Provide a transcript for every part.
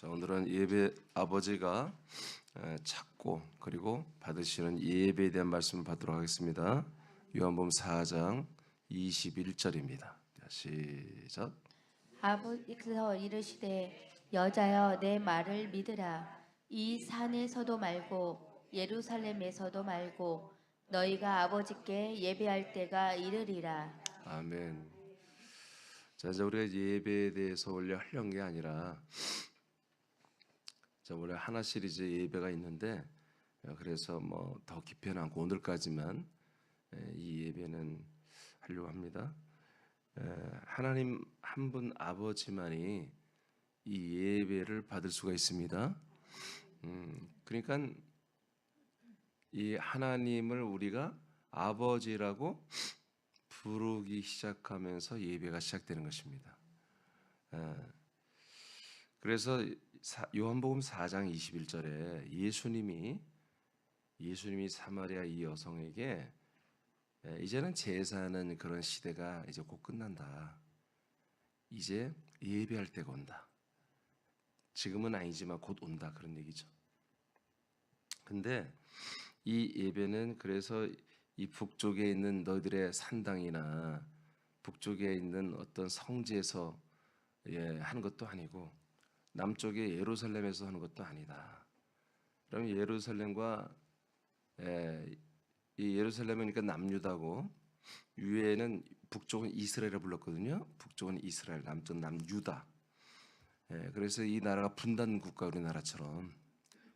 자, 오늘은 예배 아버지가 찾고 그리고 받으시는 예배에 대한 말씀을 받도록 하겠습니다. 요한복음 4장 21절입니다. 시작. 아버지께서 이르시되 여자여 내 말을 믿으라. 이 산에서도 말고 예루살렘에서도 말고 너희가 아버지께 예배할 때가 이르리라. 아멘. 자, 이제 우리가 예배에 대해서 원래 하려는 게 아니라 원래 하나 시리즈 예배가 있는데 그래서 뭐 더 깊이는 않고 오늘까지만 이 예배는 하려고 합니다. 하나님 한 분 아버지만이 이 예배를 받을 수가 있습니다. 그러니까 이 하나님을 우리가 아버지라고 부르기 시작하면서 예배가 시작되는 것입니다. 그래서 요한복음 4장 21절에 예수님이 사마리아 이 여성에게 이제는 제사하는 그런 시대가 이제 곧 끝난다. 이제 예배할 때가 온다. 지금은 아니지만 곧 온다. 그런 얘기죠. 근데 이 예배는 그래서 이 북쪽에 있는 너희들의 산당이나 북쪽에 있는 어떤 성지에서 하는 것도 아니고 남쪽의 예루살렘에서 하는 것도 아니다. 그럼 예루살렘과 이 예루살렘이니까 남유다고 위에는 북쪽은 이스라엘을 불렀거든요. 북쪽은 이스라엘, 남쪽은 남유다. 그래서 이 나라가 분단 국가, 우리나라처럼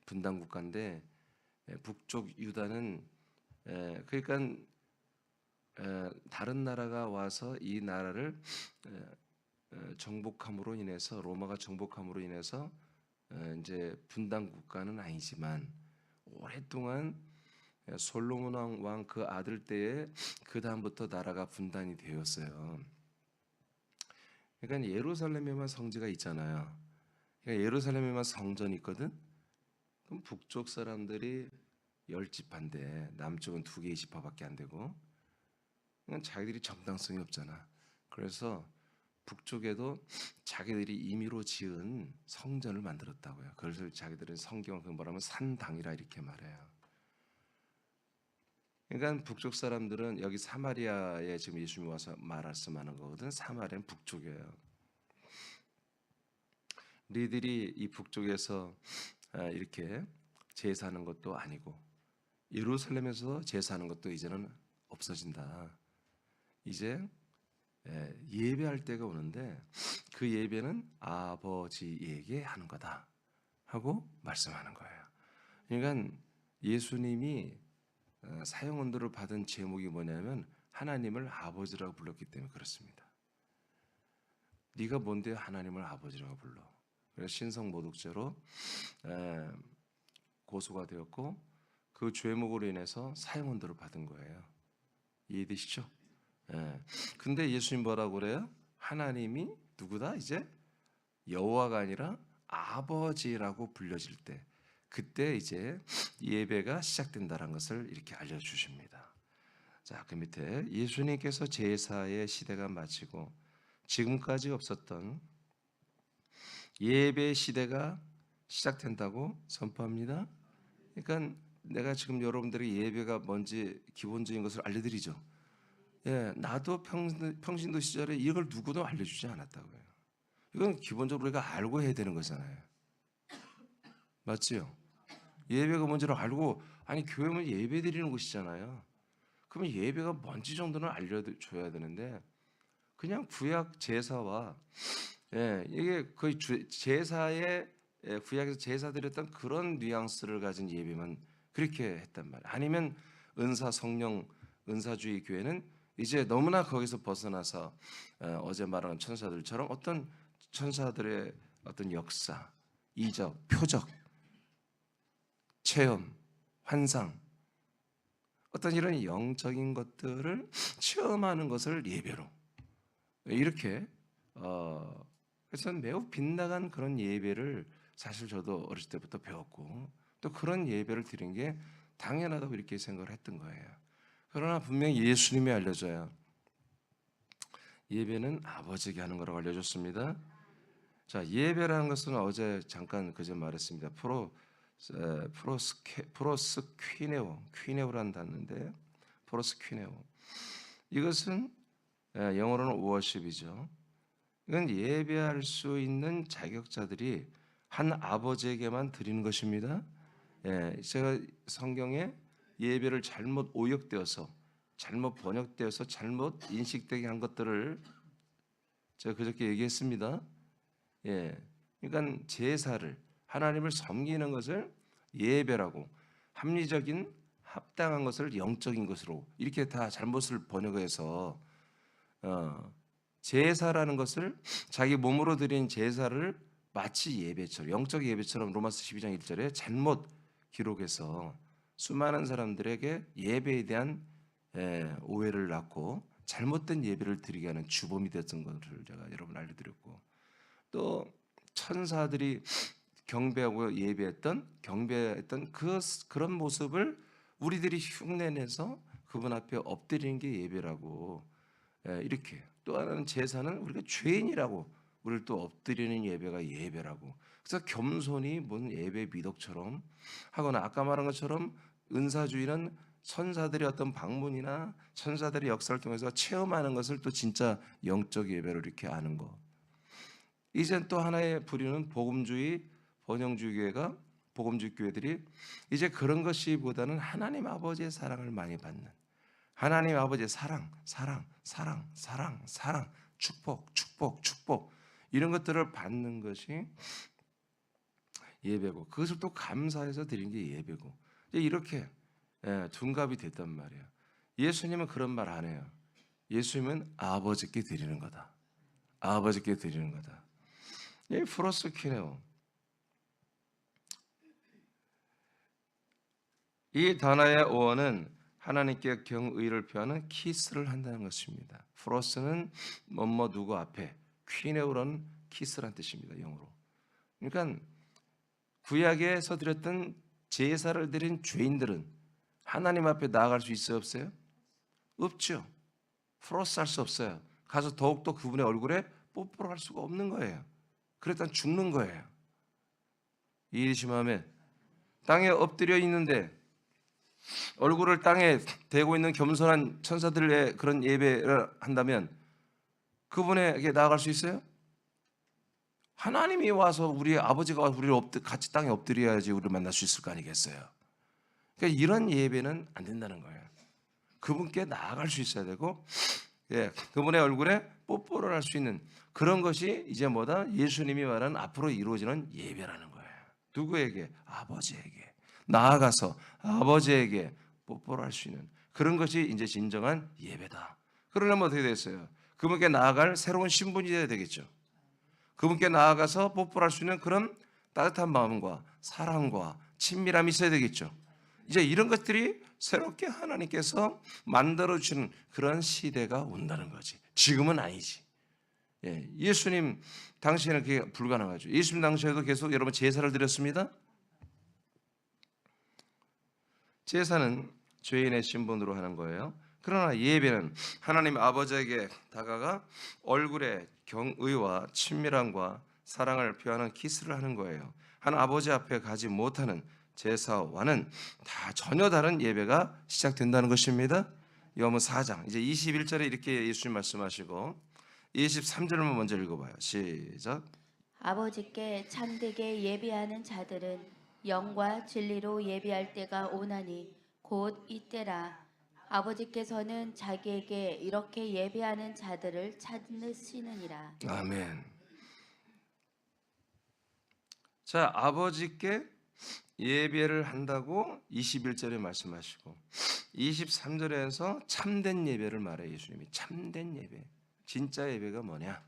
분단 국가인데 북쪽 유다는 그러니까 다른 나라가 와서 이 나라를 정복함으로 인해서 로마가 정복함으로 인해서 이제 분단 국가는 아니지만 오랫동안 솔로몬 왕 그 아들 때에 그 다음부터 나라가 분단이 되었어요. 그러니까 예루살렘에만 성지가 있잖아요. 그러니까 예루살렘에만 성전이 있거든. 그럼 북쪽 사람들이 10지파인데 남쪽은 2개의 지파밖에 안 되고 그러니까 자기들이 정당성이 없잖아. 그래서 북쪽에도 자기들이 임의로 지은 성전을 만들었다고요. 그래서 자기들은 성경을 뭐라면 산당이라 이렇게 말해요. 그러니까 북쪽 사람들은 여기 사마리아에 지금 예수님이 와서 말씀하는 거거든. 사마리아는 북쪽이에요. 너희들이 이 북쪽에서 이렇게 제사하는 것도 아니고 예루살렘에서 제사하는 것도 이제는 없어진다. 이제 예배할 때가 오는데 그 예배는 아버지에게 하는 거다 하고 말씀하는 거예요. 그러니까 예수님이 사형 언도를 받은 제목이 뭐냐면 하나님을 아버지라고 불렀기 때문에 그렇습니다. 네가 뭔데 하나님을 아버지라고 불러? 그래서 신성모독죄로 고소가 되었고 그 죄목으로 인해서 사형 언도를 받은 거예요. 이해되시죠? 근데 예수님 뭐라고 그래요? 하나님이 누구다? 이제 여호와가 아니라 아버지라고 불려질 때 그때 이제 예배가 시작된다는 것을 이렇게 알려주십니다. 자, 그 밑에 예수님께서 제사의 시대가 마치고 지금까지 없었던 예배 시대가 시작된다고 선포합니다. 그러니까 내가 지금 여러분들이 예배가 뭔지 기본적인 것을 알려드리죠. 나도 평신도 시절에 이걸 누구도 알려주지 않았다고요. 이건 기본적으로 우리가 알고 해야 되는 거잖아요. 맞지요? 예배가 뭔지를 알고, 아니 교회는 예배 드리는 곳이잖아요. 그러면 예배가 뭔지 정도는 알려줘야 되는데 그냥 구약 제사와 이게 거의 제사의 구약에서 제사 드렸던 그런 뉘앙스를 가진 예배만 그렇게 했단 말이에요. 아니면 은사 성령 은사주의 교회는 이제 너무나 거기서 벗어나서 어제 말한 천사들처럼 어떤 천사들의 어떤 역사, 이적, 표적, 체험, 환상 어떤 이런 영적인 것들을 체험하는 것을 예배로 이렇게 그래서 매우 빗나간 그런 예배를 사실 저도 어렸을 때부터 배웠고 또 그런 예배를 드린 게 당연하다고 이렇게 생각을 했던 거예요. 그러나 분명히 예수님이 알려줘요. 예배는 아버지에게 하는 거라고 알려줬습니다. 자, 예배라는 것은 어제 잠깐 그저 말했습니다. 퀴네오라는 단어인데 프로스퀴네오. 이것은 영어로는 워십이죠. 이건 예배할 수 있는 자격자들이 한 아버지에게만 드리는 것입니다. 제가 성경에 예배를 잘못 오역되어서, 잘못 번역되어서, 잘못 인식되게 한 것들을 제가 그저께 얘기했습니다. 그러니까 제사를, 하나님을 섬기는 것을 예배라고, 합리적인 합당한 것을 영적인 것으로 이렇게 다 잘못을 번역해서 제사라는 것을, 자기 몸으로 드린 제사를 마치 예배처럼, 영적 예배처럼 로마서 12장 1절에 잘못 기록해서 수많은 사람들에게 예배에 대한 오해를 낳고 잘못된 예배를 드리게 하는 주범이 됐던 것을 제가 여러분 알려드렸고, 또 천사들이 경배하고 경배했던 그런 모습을 우리들이 흉내내서 그분 앞에 엎드리는 게 예배라고, 이렇게. 또 하나는 제사는 우리가 죄인이라고 우리를 또 엎드리는 예배가 예배라고. 그래서 겸손히 무슨 예배 미덕처럼 하거나, 아까 말한 것처럼 은사주의는 천사들의 어떤 방문이나 천사들의 역사를 통해서 체험하는 것을 또 진짜 영적 예배로 이렇게 아는 거. 이젠 또 하나의 부류는 복음주의, 번영주의 교회가, 복음주의 교회들이 이제 그런 것이보다는 하나님 아버지의 사랑을 많이 받는, 하나님 아버지의 사랑, 축복 이런 것들을 받는 것이 예배고, 그것을 또 감사해서 드리는 게 예배고, 이렇게 둔갑이 됐단 말이에요. 예수님은 그런 말 안 해요. 예수님은 아버지께 드리는 거다. 아버지께 드리는 거다. 이 프로스키네오, 이 단어의 어원은 하나님께 경의를 표하는 키스를 한다는 것입니다. 프로스는 뭐뭐 누구 앞에, 퀴네오는 키스란 뜻입니다. 영어로. 그러니까 구약에서 드렸던 제사를 드린 죄인들은 하나님 앞에 나아갈 수 있어요, 없어요? 없죠. 프로스 할 수 없어요. 가서 더욱더 그분의 얼굴에 뽀뽀를 할 수가 없는 거예요. 그랬다면 죽는 거예요. 이해되시면 땅에 엎드려 있는데 얼굴을 땅에 대고 있는 겸손한 천사들의 그런 예배를 한다면 그분에게 나아갈 수 있어요? 하나님이 와서, 우리 아버지가 우리를 같이 땅에 엎드려야지 우리를 만날 수 있을 거 아니겠어요? 그러니까 이런 예배는 안 된다는 거예요. 그분께 나아갈 수 있어야 되고, 그분의 얼굴에 뽀뽀를 할 수 있는 그런 것이 이제 뭐다? 예수님이 말하는 앞으로 이루어지는 예배라는 거예요. 누구에게? 아버지에게. 나아가서 아버지에게 뽀뽀를 할 수 있는 그런 것이 이제 진정한 예배다. 그러려면 어떻게 됐어요? 그분께 나아갈 새로운 신분이 되어야 되겠죠. 그분께 나아가서 뽀뽀를 할 수 있는 그런 따뜻한 마음과 사랑과 친밀함이 있어야 되겠죠. 이제 이런 것들이 새롭게 하나님께서 만들어주시는 그런 시대가 온다는 거지. 지금은 아니지. 예수님 당시에는 그게 불가능하죠. 예수님 당시에도 계속 여러분 제사를 드렸습니다. 제사는 죄인의 신분으로 하는 거예요. 그러나 예배는 하나님 아버지에게 다가가 얼굴에 경의와 친밀함과 사랑을 표하는 키스를 하는 거예요. 하나님 아버지 앞에 가지 못하는 제사와는 다 전혀 다른 예배가 시작된다는 것입니다. 요한복음 4장 이제 21절에 이렇게 예수님 말씀하시고 23절만 먼저 읽어봐요. 시작. 아버지께 참되게 예배하는 자들은 영과 진리로 예배할 때가 오나니 곧 이때라. 아버지께서는 자기에게 이렇게 예배하는 자들을 찾으시느니라. 아멘. 자, 아버지께 예배를 한다고 21절에 말씀하시고 23절에서 참된 예배를 말해. 예수님이 참된 예배, 진짜 예배가 뭐냐?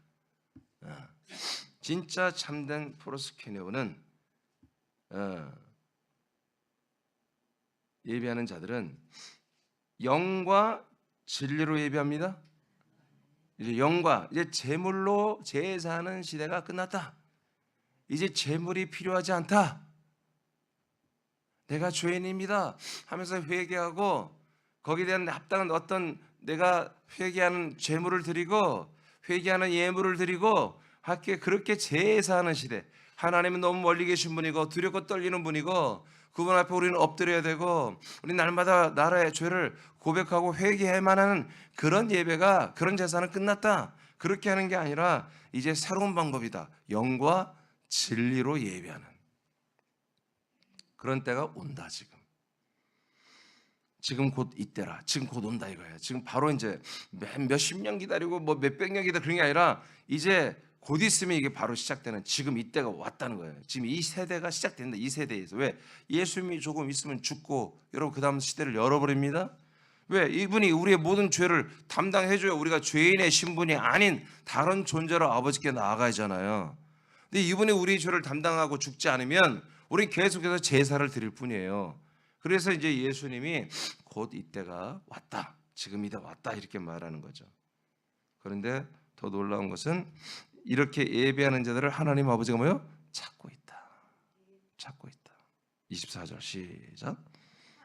진짜 참된 프로스케네오는 예배하는 자들은 영과 진리로 예배합니다. 이제 영과, 이제 제물로 제사하는 시대가 끝났다. 이제 제물이 필요하지 않다. 내가 죄인입니다 하면서 회개하고 거기에 대한 합당한 어떤 내가 회개하는 제물을 드리고 회개하는 예물을 드리고 함께 그렇게 제사하는 시대. 하나님은 너무 멀리 계신 분이고 두렵고 떨리는 분이고 그분 앞에 우리는 엎드려야 되고 우리 날마다 나라의 죄를 고백하고 회개해야만 하는 그런 예배가, 그런 제사는 끝났다. 그렇게 하는 게 아니라 이제 새로운 방법이다. 영과 진리로 예배하는 그런 때가 온다. 지금 곧 이때라. 지금 곧 온다 이거예요. 지금 바로 이제 몇십 년 기다리고 뭐 몇백 년 기다리고 그런 게 아니라 이제 곧 있으면 이게 바로 시작되는 지금 이때가 왔다는 거예요. 지금 이 세대가 시작된다. 이 세대에서. 왜? 예수님이 조금 있으면 죽고 여러분 그 다음 시대를 열어버립니다. 왜? 이분이 우리의 모든 죄를 담당해줘야 우리가 죄인의 신분이 아닌 다른 존재로 아버지께 나아가잖아요. 근데 이분이 우리 죄를 담당하고 죽지 않으면 우리는 계속해서 제사를 드릴 뿐이에요. 그래서 이제 예수님이 곧 이때가 왔다. 지금이다 왔다 이렇게 말하는 거죠. 그런데 더 놀라운 것은 이렇게 예배하는 자들을 하나님 아버지가 뭐요? 찾고 있다. 찾고 있다. 24절 시작.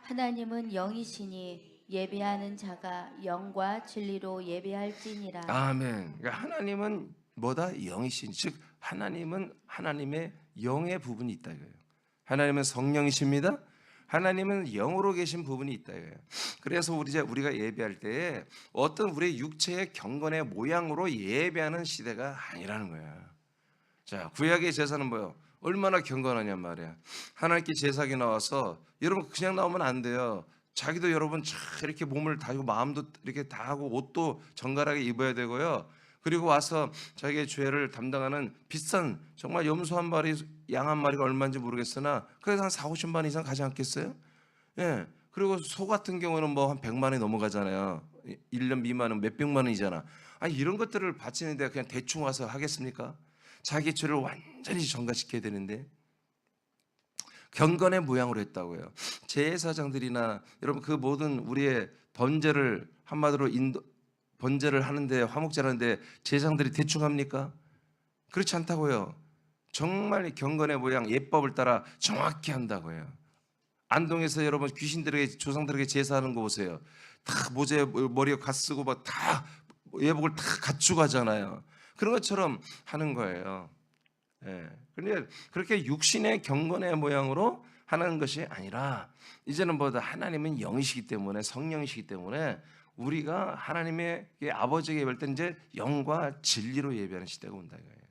하나님은 영이시니 예배하는 자가 영과 진리로 예배할지니라. 아멘. 그러니까 하나님은 뭐다? 영이신. 즉 하나님은 하나님의 영의 부분이 있다 이거예요. 하나님은 성령이십니다. 하나님은 영으로 계신 부분이 있다 이거예요. 그래서 우리가 예배할 때에 어떤 우리의 육체의 경건의 모양으로 예배하는 시대가 아니라는 거야. 자, 구약의 제사는 뭐예요? 얼마나 경건하냔 말이야. 하나님께 제사기 나와서 여러분 그냥 나오면 안 돼요. 자기도 여러분 참 이렇게 몸을 다지고 마음도 이렇게 다 하고 옷도 정갈하게 입어야 되고요. 그리고 와서 자기의 죄를 담당하는 비싼 정말 염소 한 마리, 양 한 마리가 얼마인지 모르겠으나 그래서 한 4, 50만 이상 가지 않겠어요? 예. 그리고 소 같은 경우는 뭐 한 100만 원이 넘어가잖아요. 1년 미만은 몇백만 원이잖아. 아니 이런 것들을 바치는데 그냥 대충 와서 하겠습니까? 자기 죄를 완전히 전가시켜야 되는데 경건의 모양으로 했다고요. 제사장들이나 여러분 그 모든 우리의 번제를 한마디로 번제를 하는데 화목제를 하는데 제사장들이 대충 합니까? 그렇지 않다고요. 정말 경건의 모양 예법을 따라 정확히 한다고요. 안동에서 여러분 귀신들에게 조상들에게 제사하는 거 보세요. 다 모자에 머리에 갓 쓰고 막 다 예복을 다 갖추고 하잖아요. 그런 것처럼 하는 거예요. 예. 그런데 그렇게 육신의 경건의 모양으로 하는 것이 아니라 이제는 뭐다 하나님은 영이시기 때문에 성령이시기 때문에 우리가 하나님의 아버지에게 예배할 때 이제 영과 진리로 예배하는 시대가 온다 이거예요.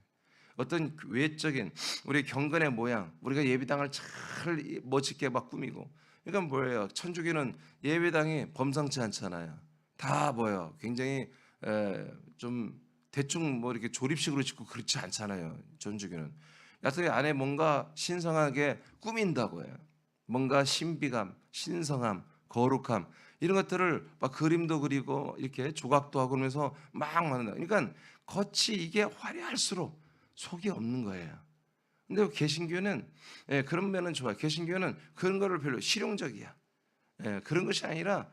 어떤 외적인 우리 경건의 모양, 우리가 예배당을 잘 멋있게 막 꾸미고, 그러니까 뭐예요? 천주교는 예배당이 범상치 않잖아요. 다 뭐예요? 굉장히 좀 대충 뭐 이렇게 조립식으로 짓고 그렇지 않잖아요. 천주교는 여하튼 안에 뭔가 신성하게 꾸민다고 해요. 뭔가 신비감, 신성함, 거룩함 이런 것들을 막 그림도 그리고 이렇게 조각도 하고 그러면서 막 만든다. 그러니까 겉이 이게 화려할수록 속이 없는 거예요. 근데 개신교는 그런 면은 좋아요. 개신교는 그런 거를 별로 실용적이야. 그런 것이 아니라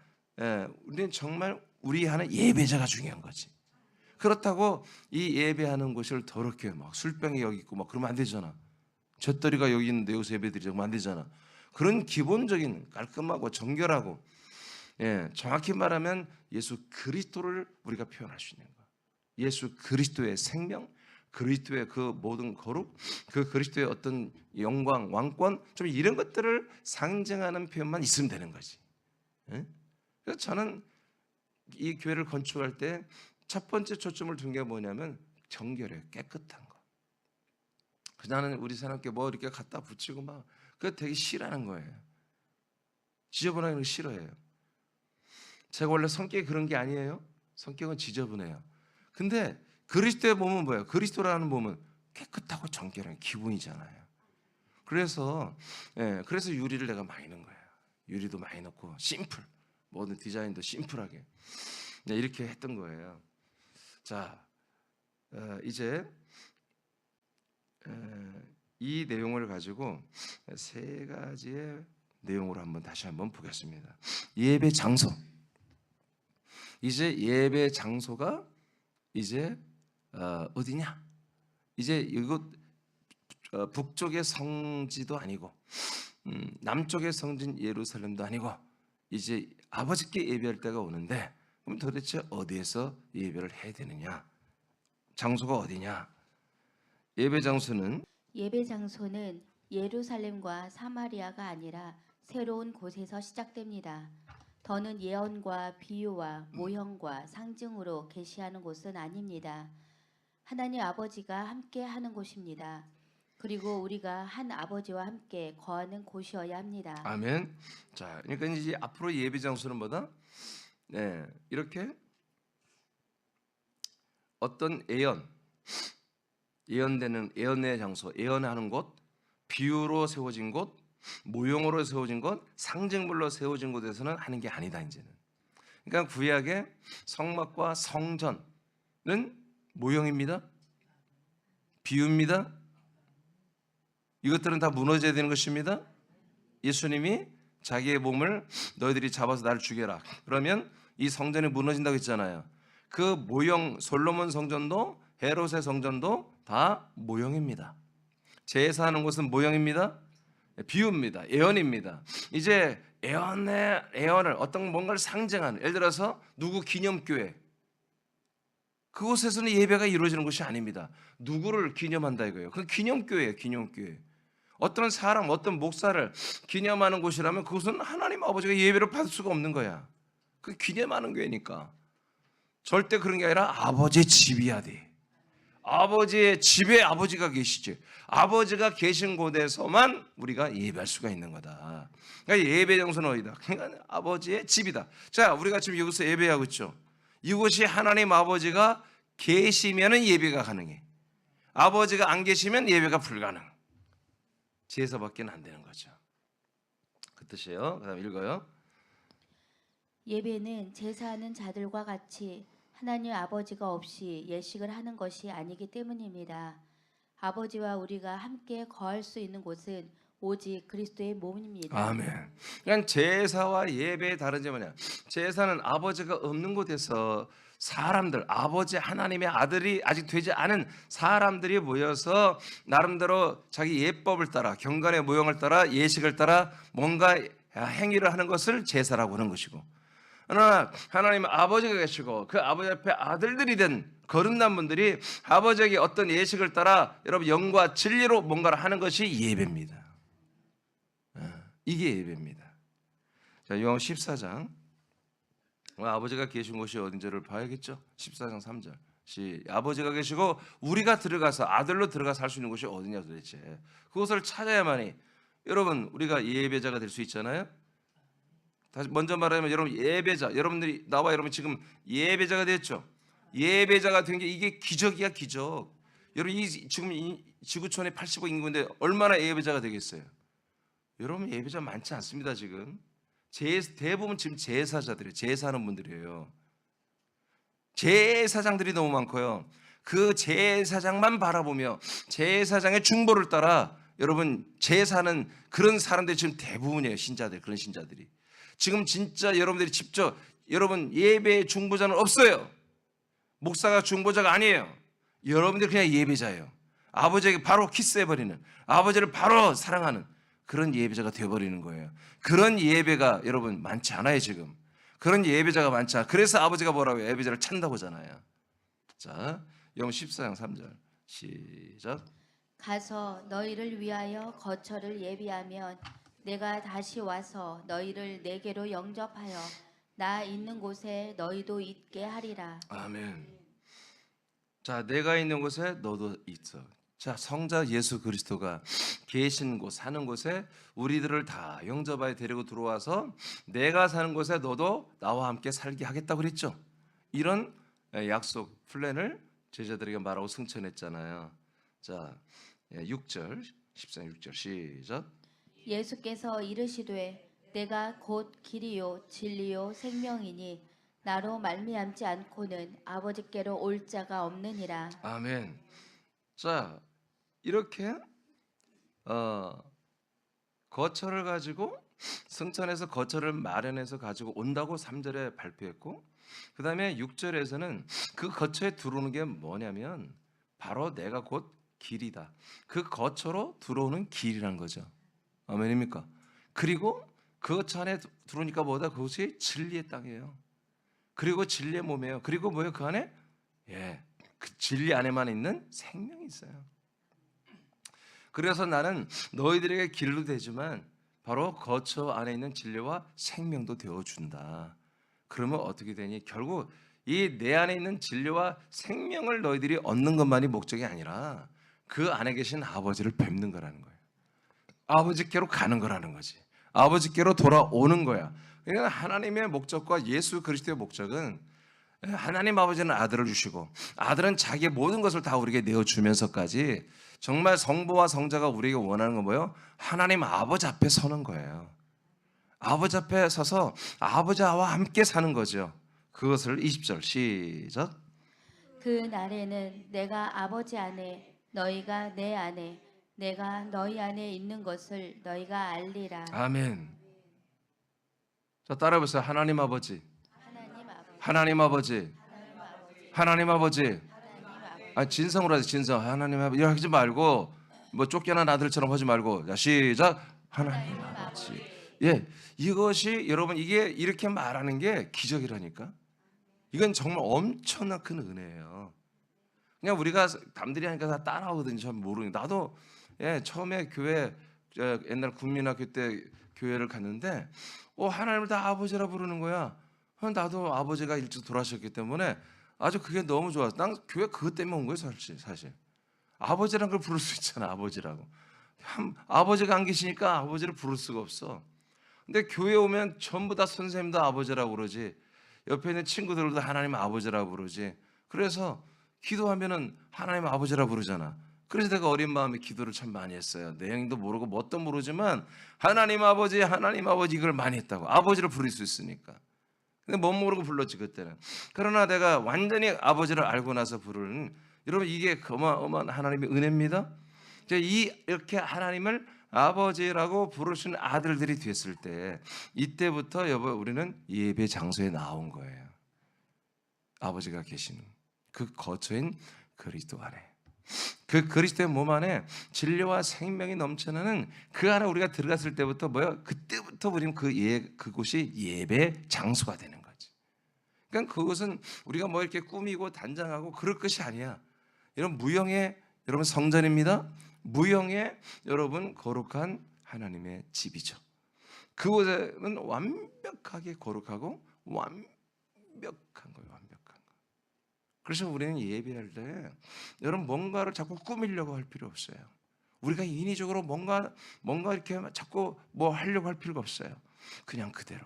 우리는 정말 우리 하는 예배자가 중요한 거지. 그렇다고 이 예배하는 곳을 더럽게 막 술병이 여기 있고 막 그러면 안 되잖아. 젖더리가 여기 있는데 여기서 예배드리면 안 되잖아. 그런 기본적인 깔끔하고 정결하고 정확히 말하면 예수 그리스도를 우리가 표현할 수 있는 거야. 예수 그리스도의 생명, 그리스도의 그 모든 거룩, 그 그리스도의 어떤 영광, 왕권 좀 이런 것들을 상징하는 표현만 있으면 되는 거지. 그래서 저는 이 교회를 건축할 때 첫 번째 초점을 둔 게 뭐냐면 정결해요. 깨끗한 거. 그냥 우리 사람께 뭐 이렇게 갖다 붙이고 막 그거 되게 싫어하는 거예요. 지저분하게 거 싫어해요. 제가 원래 성격이 그런 게 아니에요. 성격은 지저분해요. 근데 그리스도의 몸은 뭐예요? 그리스도라는 몸은 깨끗하고 정결한 기분이잖아요. 그래서 유리를 내가 많이 넣은 거예요. 유리도 많이 넣고 심플, 모든 디자인도 심플하게 이렇게 했던 거예요. 자, 이제 이 내용을 가지고 세 가지의 내용으로 다시 한번 보겠습니다. 예배 장소. 이제 예배 장소가 이제 어디냐? 이제 이곳 북쪽의 성지도 아니고 남쪽의 성진 예루살렘도 아니고 이제 아버지께 예배할 때가 오는데 그럼 도대체 어디에서 예배를 해야 되느냐? 장소가 어디냐? 예배 장소는 예배 장소는 예루살렘과 사마리아가 아니라 새로운 곳에서 시작됩니다. 더는 예언과 비유와 모형과 상징으로 계시하는 곳은 아닙니다. 하나님 아버지가 함께 하는 곳입니다. 그리고 우리가 한 아버지와 함께 거하는 곳이어야 합니다. 아멘. 자, 그러니까 이제 앞으로 예배 장소는 뭐다? 네, 이렇게 어떤 예언되는 예언의 장소, 예언하는 곳, 비유로 세워진 곳, 모형으로 세워진 곳, 상징물로 세워진 곳에서는 하는 게 아니다 이제는. 그러니까 구약의 성막과 성전은 모형입니다. 비유입니다. 이것들은 다 무너져야 되는 것입니다. 예수님이 자기의 몸을 너희들이 잡아서 나를 죽여라. 그러면 이 성전이 무너진다고 했잖아요. 그 모형 솔로몬 성전도 헤롯의 성전도 다 모형입니다. 제사하는 곳은 모형입니다. 비유입니다. 예언입니다. 이제 예언을 어떤 뭔가를 상징하는, 예를 들어서 누구 기념교회, 그곳에서는 예배가 이루어지는 것이 아닙니다. 누구를 기념한다 이거예요. 그건 기념교회예요. 기념교회. 어떤 사람, 어떤 목사를 기념하는 곳이라면 그것은 하나님 아버지가 예배를 받을 수가 없는 거야. 그 기념하는 교회니까. 절대 그런 게 아니라 아버지의 집이야 돼. 아버지의 집에 아버지가 계시지. 아버지가 계신 곳에서만 우리가 예배할 수가 있는 거다. 그러니까 예배 장소는 어디다? 그러니까 아버지의 집이다. 자, 우리가 지금 여기서 예배하고 있죠. 이곳이 하나님 아버지가 계시면은 예배가 가능해. 아버지가 안 계시면 예배가 불가능. 제사밖에 안 되는 거죠. 그 뜻이에요. 그다음 읽어요. 예배는 제사하는 자들과 같이 하나님 아버지가 없이 예식을 하는 것이 아니기 때문입니다. 아버지와 우리가 함께 거할 수 있는 곳은 오직 그리스도의 몸입니다. 아멘. 그냥 제사와 예배의 다른 점은 뭐냐? 제사는 아버지가 없는 곳에서 사람들, 아버지 하나님의 아들이 아직 되지 않은 사람들이 모여서 나름대로 자기 예법을 따라, 경건의 모형을 따라, 예식을 따라 뭔가 행위를 하는 것을 제사라고 하는 것이고, 그러나 하나님 아버지가 계시고 그 아버지 앞에 아들들이 된 거듭난 분들이 아버지에게 어떤 예식을 따라 여러분 영과 진리로 뭔가를 하는 것이 예배입니다. 이게 예배입니다. 자, 요한 14장. 아버지가 계신 곳이 어딘지를 봐야겠죠. 14장 3절. 아버지가 계시고 우리가 들어가서 아들로 들어가서 할 수 있는 곳이 어디냐 도대체. 그것을 찾아야만이 여러분 우리가 예배자가 될 수 있잖아요. 다시 먼저 말하면 여러분 예배자, 여러분들이 나와 여러분 지금 예배자가 됐죠. 예배자가 된 게 이게 기적이야 기적. 여러분 지금 이 지구촌에 85 인구인데 얼마나 예배자가 되겠어요? 여러분 예배자 많지 않습니다 지금. 대부분 지금 제사자들이에요. 제사하는 분들이에요. 제사장들이 너무 많고요. 그 제사장만 바라보며 제사장의 중보를 따라 여러분 제사는 그런 사람들이 지금 대부분이에요. 신자들, 그런 신자들이. 지금 진짜 여러분들이 직접 여러분 예배의 중보자는 없어요. 목사가 중보자가 아니에요. 여러분들이 그냥 예배자예요. 아버지에게 바로 키스해버리는, 아버지를 바로 사랑하는 그런 예배자가 되어버리는 거예요. 그런 예배가 여러분 많지 않아요 지금. 그런 예배자가 많지 않아요. 그래서 아버지가 뭐라고 해요? 예배자를 찬다고 하잖아요. 자, 용 14장 3절 시작. 가서 너희를 위하여 거처를 예비하면 내가 다시 와서 너희를 내게로 영접하여 나 있는 곳에 너희도 있게 하리라. 아멘. 자, 내가 있는 곳에 너도 있어. 자, 성자 예수 그리스도가 계신 곳, 사는 곳에 우리들을 다 영접하여 데리고 들어와서 내가 사는 곳에 너도 나와 함께 살게 하겠다고 그랬죠. 이런 약속 플랜을 제자들에게 말하고 승천했잖아요. 자, 6절 14장 6절 시작. 예수께서 이르시되 내가 곧 길이요 진리요 생명이니 나로 말미암지 않고는 아버지께로 올 자가 없느니라. 아멘. 자, 이렇게 거처를 가지고 승천해서 거처를 마련해서 가지고 온다고 3절에 발표했고, 그 다음에 6절에서는 그 거처에 들어오는 게 뭐냐면 바로 내가 곧 길이다. 그 거처로 들어오는 길이란 거죠. 아멘입니까? 그리고 그 거처 안에 들어오니까 뭐다? 그것이 진리의 땅이에요. 그리고 진리의 몸이에요. 그리고 뭐예요? 그 안에 그 진리 안에만 있는 생명이 있어요. 그래서 나는 너희들에게 길도 되지만 바로 거처 안에 있는 진리와 생명도 되어준다. 그러면 어떻게 되니? 결국 이 내 안에 있는 진리와 생명을 너희들이 얻는 것만이 목적이 아니라 그 안에 계신 아버지를 뵙는 거라는 거예요. 아버지께로 가는 거라는 거지. 아버지께로 돌아오는 거야. 그러니까 하나님의 목적과 예수 그리스도의 목적은 하나님 아버지는 아들을 주시고 아들은 자기의 모든 것을 다 우리에게 내어주면서까지 정말 성부와 성자가 우리에게 원하는 건 뭐예요? 하나님 아버지 앞에 서는 거예요. 아버지 앞에 서서 아버지와 함께 사는 거죠. 그것을 20절 시작. 그 날에는 내가 아버지 안에 너희가 내 안에 내가 너희 안에 있는 것을 너희가 알리라. 아멘. 자, 따라해보세요. 하나님 아버지, 하나님 아버지, 하나님 아버지, 하나님 아버지, 하나님 아버지. 하나님 아버지. 아, 진성으로 하세요. 진성. 하나님 아버지 이렇게 하지 말고 뭐 쫓겨난 아들처럼 하지 말고. 자, 시작. 하나님 아버지. 예, 이것이 여러분 이게 이렇게 말하는 게 기적이라니까. 이건 정말 엄청난 큰 은혜예요. 그냥 우리가 남들이 하니까 다 따라오든지 잘 모르는. 나도 처음에 교회 옛날 국민학교 때 교회를 갔는데 하나님을 다 아버지라 부르는 거야. 나도 아버지가 일찍 돌아가셨기 때문에 아주 그게 너무 좋았어. 난 교회 그것 때문에 온 거예요, 사실. 아버지란 걸 부를 수 있잖아, 아버지라고. 아버지가 안 계시니까 아버지를 부를 수가 없어. 근데 교회 오면 전부 다 선생님도 아버지라고 그러지. 옆에 있는 친구들도 하나님 아버지라고 부르지. 그래서 기도하면은 하나님 아버지라고 부르잖아. 그래서 내가 어린 마음에 기도를 참 많이 했어요. 내용도 모르고 뭣도 모르지만 하나님 아버지 이걸 많이 했다고. 아버지를 부를 수 있으니까. 근데 못 모르고 불렀지 그때는. 그러나 내가 완전히 아버지를 알고 나서 부르는, 여러분 이게 어마어마한 하나님의 은혜입니다. 이렇게 하나님을 아버지라고 부르시는 아들들이 됐을 때 이때부터 여보 우리는 예배 장소에 나온 거예요. 아버지가 계시는 그 거처인 그리스도 안에, 그 그리스도의 몸 안에 진리와 생명이 넘쳐나는 그 안에 우리가 들어갔을 때부터 뭐야? 그때부터 우리는 그곳이 예배 장소가 되는 거지. 그러니까 그것은 우리가 뭐 이렇게 꾸미고 단장하고 그럴 것이 아니야. 이런 무형의 여러분 성전입니다. 무형의 여러분 거룩한 하나님의 집이죠. 그곳에는 완벽하게 거룩하고 완벽한 거예요. 완벽한 거. 그래서 우리는 예배할 때 여러분 뭔가를 자꾸 꾸미려고 할 필요 없어요. 우리가 인위적으로 뭔가 이렇게 자꾸 뭐 하려고 할 필요가 없어요. 그냥 그대로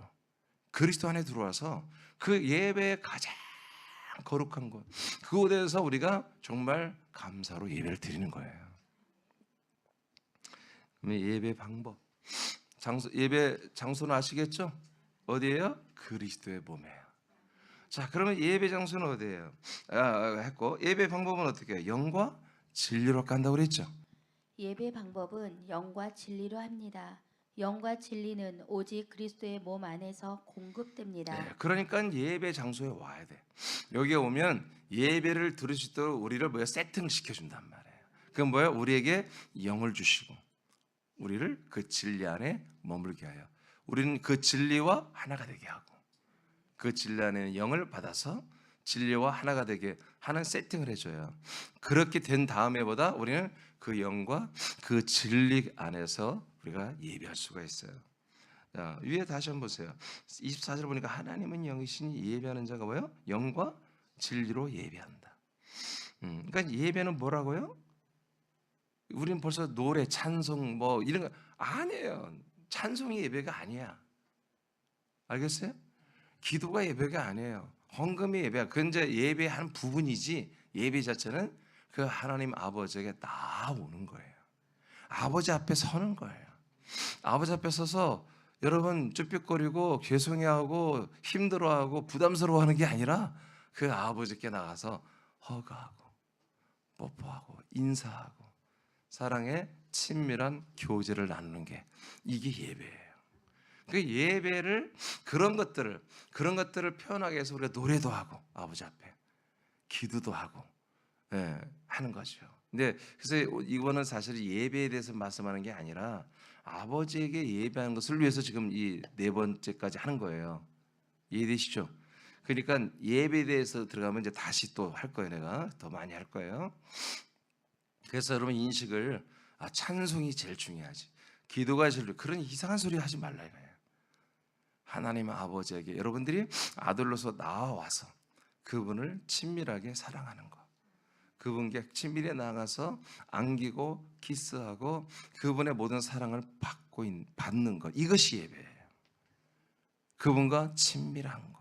그리스도 안에 들어와서 그 예배의 가장 거룩한 곳, 그곳에서 우리가 정말 감사로 예배를 드리는 거예요. 예배 방법, 예배 장소는 아시겠죠? 어디예요? 그리스도의 몸이에요. 자, 그러면 예배 장소는 어디예요? 했고 예배 방법은 어떻게 해요? 영과 진리로 간다고 그랬죠. 예배 방법은 영과 진리로 합니다. 영과 진리는 오직 그리스도의 몸 안에서 공급됩니다. 네, 그러니까 예배 장소에 와야 돼. 여기에 오면 예배를 들을 수 있도록 우리를 세팅을 시켜준단 말이에요. 그건 뭐예요? 우리에게 영을 주시고 우리를 그 진리 안에 머물게 하여 우리는 그 진리와 하나가 되게 하고 그 진리 안에 영을 받아서 진리와 하나가 되게 하는 세팅을 해줘요. 그렇게 된 다음에보다 우리는 그 영과 그 진리 안에서 우리가 예배할 수가 있어요. 자, 위에 다시 한번 보세요. 24절 보니까 하나님은 영이시니 예배하는 자가 뭐예요? 영과 진리로 예배한다. 그러니까 예배는 뭐라고요? 우리는 벌써 노래, 찬송 뭐 이런 거 아니에요. 찬송이 예배가 아니야. 알겠어요? 기도가 예배가 아니에요. 헌금이 예배야. 그건 이제 예배하는 부분이지 예배 자체는 그 하나님 아버지에게 나오는 거예요. 아버지 앞에 서는 거예요. 아버지 앞에 서서 여러분 쭈뼛거리고 죄송해하고 힘들어하고 부담스러워하는 게 아니라 그 아버지께 나가서 허가하고 뽀뽀하고 인사하고 사랑의 친밀한 교제를 나누는 게 이게 예배예요. 그 예배를 그런 것들을 표현하기 위해서 우리가 노래도 하고 아버지 앞에 기도도 하고 하는 거죠. 근데 그래서 이거는 사실 예배에 대해서 말씀하는 게 아니라 아버지에게 예배하는 것을 위해서 지금 이 네 번째까지 하는 거예요. 이해되시죠? 그러니까 예배에 대해서 들어가면 이제 다시 또 할 거예요. 내가 더 많이 할 거예요. 그래서 여러분 인식을 찬송이 제일 중요하지. 기도가 제일 중요해. 그런 이상한 소리 하지 말라 이거예요. 하나님 아버지에게 여러분들이 아들로서 나와서 그분을 친밀하게 사랑하는 거. 그분께 친밀히 나가서 안기고 키스하고 그분의 모든 사랑을 받는 것. 이것이 예배예요. 그분과 친밀한 거.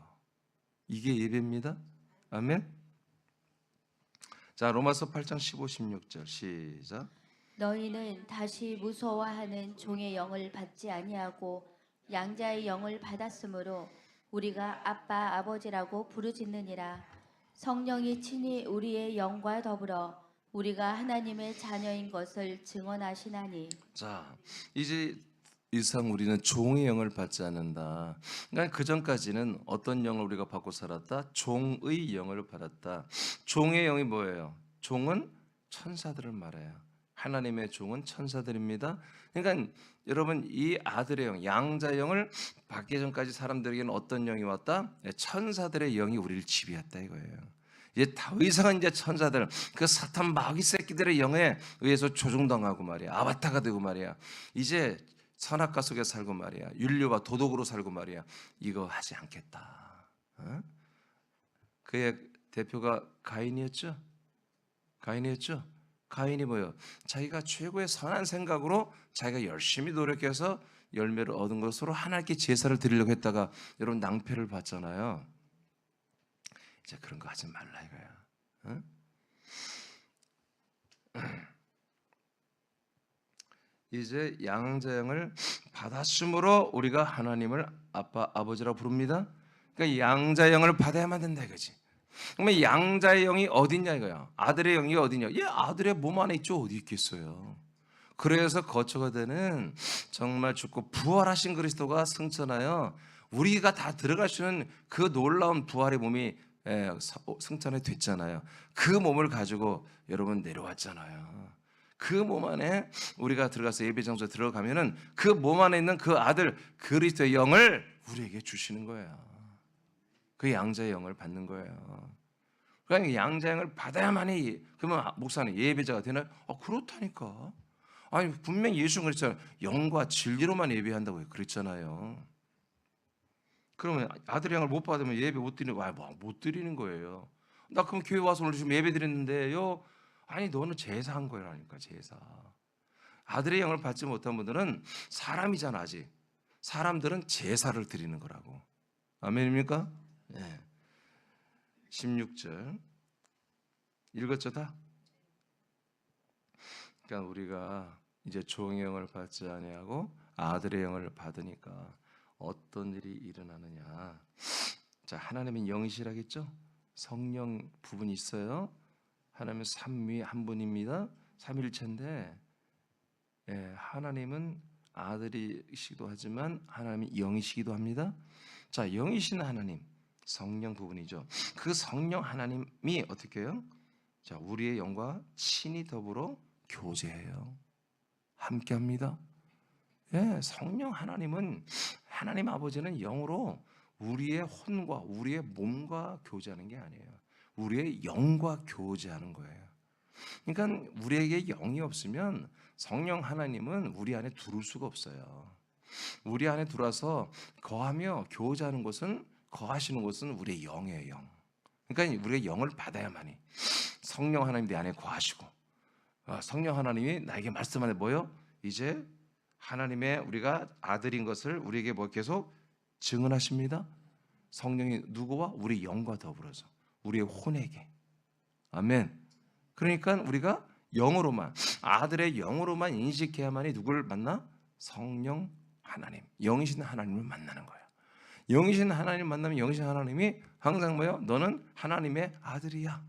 이게 예배입니다. 아멘. 자, 로마서 8장 15, 16절 시작. 너희는 다시 무서워하는 종의 영을 받지 아니하고 양자의 영을 받았으므로 우리가 아빠 아버지라고 부르짖느니라. 성령이 친히 우리의 영과 더불어 우리가 하나님의 자녀인 것을 증언하시나니. 자, 이제 이상 우리는 종의 영을 받지 않는다. 그러니까 그 전까지는 어떤 영을 우리가 받고 살았다? 종의 영을 받았다. 종의 영이 뭐예요? 종은 천사들을 말해요. 하나님의 종은 천사들입니다. 그러니까 여러분 이 아들의 영, 양자의 영을 받기 전까지 사람들에게는 어떤 영이 왔다? 천사들의 영이 우리를 지배했다 이거예요. 이제 더 이상은 이제 천사들, 그 사탄 마귀 새끼들의 영에 의해서 조종당하고 말이야. 아바타가 되고 말이야. 이제 선악과 속에 살고 말이야. 윤리와 도덕으로 살고 말이야. 이거 하지 않겠다. 어? 그의 대표가 가인이었죠. 가인이 뭐예요? 자기가 최고의 선한 생각으로 자기가 열심히 노력해서 열매를 얻은 것으로 하나님께 제사를 드리려고 했다가 여러분 낭패를 봤잖아요. 이제 그런 거 하지 말라 이거야. 어? 이제 양자영을 받았으므로 우리가 하나님을 아빠 아버지라고 부릅니다. 그러니까 양자영을 받아야만 된다 이거지. 그러면 양자의 영이 어딨냐 이거야. 아들의 영이 어딨냐. 얘 아들의 몸 안에 있죠. 어디 있겠어요. 그래서 거처가 되는 정말 죽고 부활하신 그리스도가 승천하여 우리가 다 들어갈 수 있는 그 놀라운 부활의 몸이 승천이 됐잖아요. 그 몸을 가지고 여러분 내려왔잖아요. 그 몸 안에 우리가 들어가서 예배 장소에 들어가면은 그 몸 안에 있는 그 아들 그리스도의 영을 우리에게 주시는 거예요. 그 양자의 영을 받는 거예요. 그러니까 양자의 영을 받아야만이. 그러면 목사님 예배자가 되나요? 그렇다니까. 아니 분명히 예수는 그랬잖아요. 영과 진리로만 예배한다고 그랬잖아요. 그러면 아들의 영을 못 받으면 예배 못 드리는 거, 못 드리는 거예요. 나 그럼 교회 와서 오늘 지금 예배 드렸는데요. 아니 너는 제사한 거라니까 제사. 아들의 영을 받지 못한 분들은 사람이잖아 아직. 사람들은 제사를 드리는 거라고. 아멘입니까? 네. 16절 읽었죠 다? 그러니까 우리가 이제 종의 영을 받지 아니하고 아들의 영을 받으니까 어떤 일이 일어나느냐. 자, 하나님은 영이시라겠죠? 성령 부분이 있어요. 하나님은 삼위 한 분입니다. 삼일체인데 하나님은 아들이시기도 하지만 하나님이 영이시기도 합니다. 자, 영이신 하나님 성령 부분이죠. 그 성령 하나님이 어떻게 해요? 자, 우리의 영과 친히 더불어 교제해요. 함께합니다. 성령 하나님은 하나님 아버지는 영으로 우리의 혼과 우리의 몸과 교제하는 게 아니에요. 우리의 영과 교제하는 거예요. 그러니까 우리에게 영이 없으면 성령 하나님은 우리 안에 들어올 수가 없어요. 우리 안에 들어와서 거하며 교제하는 것은 거하시는 것은 우리의 영이에요. 영. 그러니까 우리가 영을 받아야만이 성령 하나님 내 안에 거하시고 성령 하나님이 나에게 말씀하는 뭐요? 이제 하나님의 우리가 아들인 것을 우리에게 뭐 계속 증언하십니다. 성령이 누구와? 우리 영과 더불어서 우리의 혼에게. 아멘. 그러니까 우리가 영으로만 아들의 영으로만 인식해야만이 누구를 만나? 성령 하나님, 영이신 하나님을 만나는 거예요. 영이신 하나님 만나면 영이신 하나님이 항상 뭐예요? 너는 하나님의 아들이야.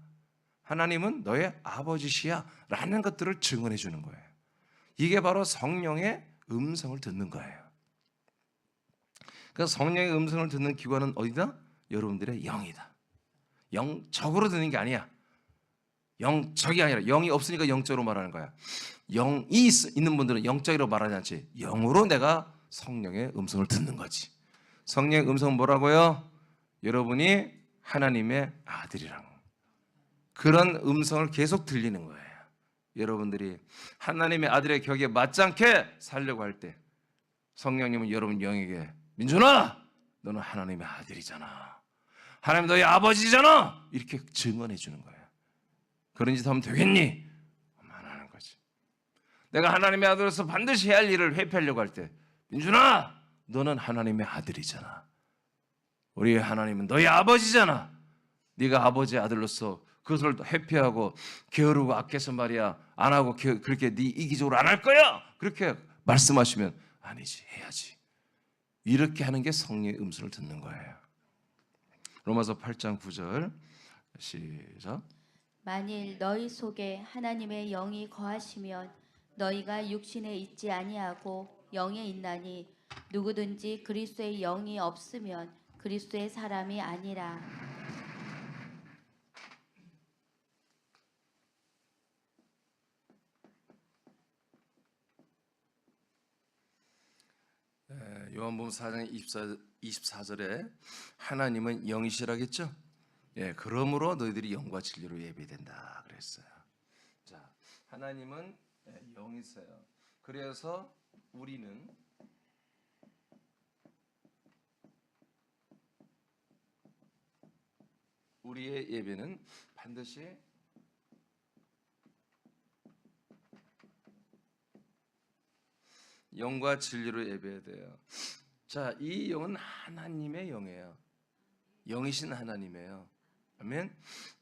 하나님은 너의 아버지시야 라는 것들을 증언해 주는 거예요. 이게 바로 성령의 음성을 듣는 거예요. 그래서 성령의 음성을 듣는 기관은 어디다? 여러분들의 영이다. 영적으로 듣는 게 아니야. 영적이 아니라 영이 없으니까 영적으로 말하는 거야. 영이 있는 분들은 영적으로 말하지 않지. 영으로 내가 성령의 음성을 듣는 거지. 성령의 음성은 뭐라고요? 여러분이 하나님의 아들이라고. 그런 음성을 계속 들리는 거예요. 여러분들이 하나님의 아들의 격에 맞지 않게 살려고 할 때 성령님은 여러분 영에게 민준아 너는 하나님의 아들이잖아. 하나님 너희 아버지잖아. 이렇게 증언해 주는 거예요. 그런 짓 하면 되겠니? 안 하는 거지. 내가 하나님의 아들로서 반드시 해야 할 일을 회피하려고 할 때 민준아 너는 하나님의 아들이잖아. 우리 하나님은 너희 아버지잖아. 네가 아버지의 아들로서 그것을 회피하고 게으르고 아껴서 말이야 안 하고 그렇게 네 이기적으로 안 할 거야. 그렇게 말씀하시면 아니지 해야지. 이렇게 하는 게 성령의 음성을 듣는 거예요. 로마서 8장 9절 시작. 만일 너희 속에 하나님의 영이 거하시면 너희가 육신에 있지 아니하고 영에 있나니 누구든지 그리스도의 영이 없으면 그리스도의 사람이 아니라. 요한복음 4장 24절에 하나님은 영이시라겠죠? 예, 그러므로 너희들이 영과 진리로 예배된다 그랬어요. 자, 하나님은 영이세요. 그래서 우리는 우리의 예배는 반드시 영과 진리로 예배해야 돼요. 자, 이 영은 하나님의 영이에요. 영이신 하나님이에요. 아멘.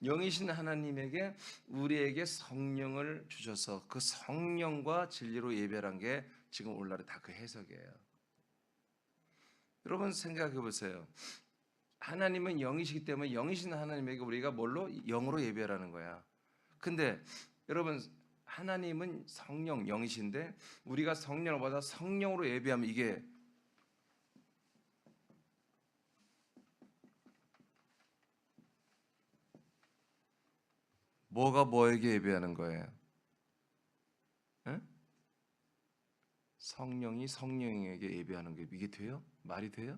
영이신 하나님에게 우리에게 성령을 주셔서 그 성령과 진리로 예배란 게 지금 오늘날의 다 그 해석이에요. 여러분 생각해 보세요. 하나님은 영이시기 때문에 영이신 하나님에게 우리가 뭘로 영으로 예배하라는 거야. 근데 여러분 하나님은 성령 영이신데 우리가 성령을 받아 성령으로 예배하면 이게 뭐가 뭐에게 예배하는 거예요? 에? 성령이 성령에게 예배하는 게 이게 돼요? 말이 돼요?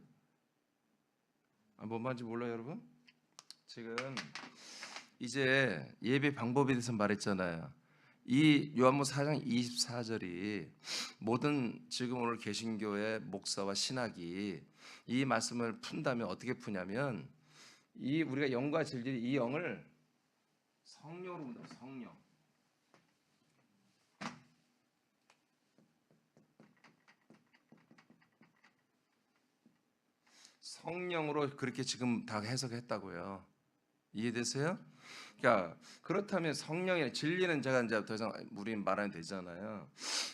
뭔 말인지 몰라요, 여러분? 지금 이제 예배 방법에 대해서 말했잖아요. 이 요한복음 4장 24절이 모든 지금 오늘 개신교의 목사와 신학이 이 말씀을 푼다면 어떻게 푸냐면 이 우리가 영과 진리 이 영을 성령으로 본다. 성령. 성령으로 그렇게 지금 다 해석했다고요. 이해되세요? 그러니까 그렇다면 성령의 진리는 제가 이제 더 이상 우리 말하면 되잖아요.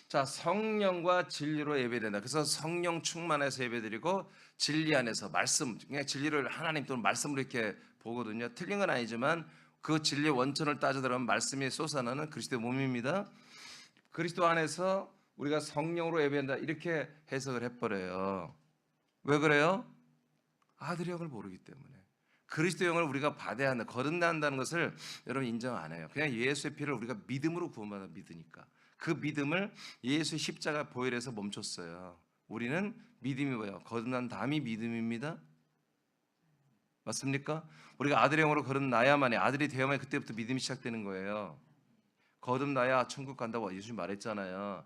자, 성령과 진리로 예배된다. 그래서 성령 충만해서 예배드리고 진리 안에서 말씀, 그냥 진리를 하나님 또는 말씀으로 이렇게 보거든요. 틀린 건 아니지만 그 진리의 원천을 따져들면 말씀이 솟아나는 그리스도의 몸입니다. 그리스도 안에서 우리가 성령으로 예배한다 이렇게 해석을 해버려요. 왜 그래요? 아들의 영을 모르기 때문에. 그리스도 영을 우리가 받아야 한다, 거듭난다는 것을 여러분 인정 안 해요. 그냥 예수의 피를 우리가 믿음으로 구원받아 믿으니까 그 믿음을 예수의 십자가 보혈에서 멈췄어요. 우리는 믿음이 뭐예요? 거듭난 다음이 믿음입니다. 맞습니까? 우리가 아들의 영으로 거듭나야만이 아들이 되어야만 그때부터 믿음이 시작되는 거예요. 거듭나야 천국 간다고 예수님 말했잖아요.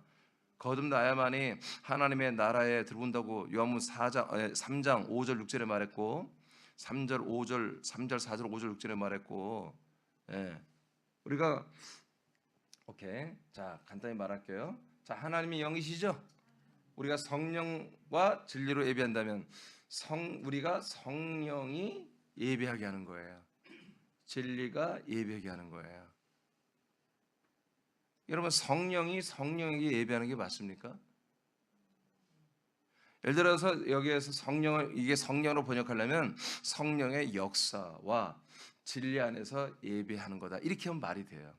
거듭나야만이 하나님의 나라에 들어온다고 요한복음 3장 5절 6절에 말했고 3절 5절 3절 4절 5절 6절에 말했고 우리가 오케이. 자, 간단히 말할게요. 자, 하나님이 영이시죠? 우리가 성령과 진리로 예배한다면 우리가 성령이 예배하게 하는 거예요. 진리가 예배하게 하는 거예요. 여러분 성령이 성령에게 예배하는 게 맞습니까? 예를 들어서 여기에서 성령을 이게 성령으로 번역하려면 성령의 역사와 진리 안에서 예배하는 거다. 이렇게 하면 말이 돼요.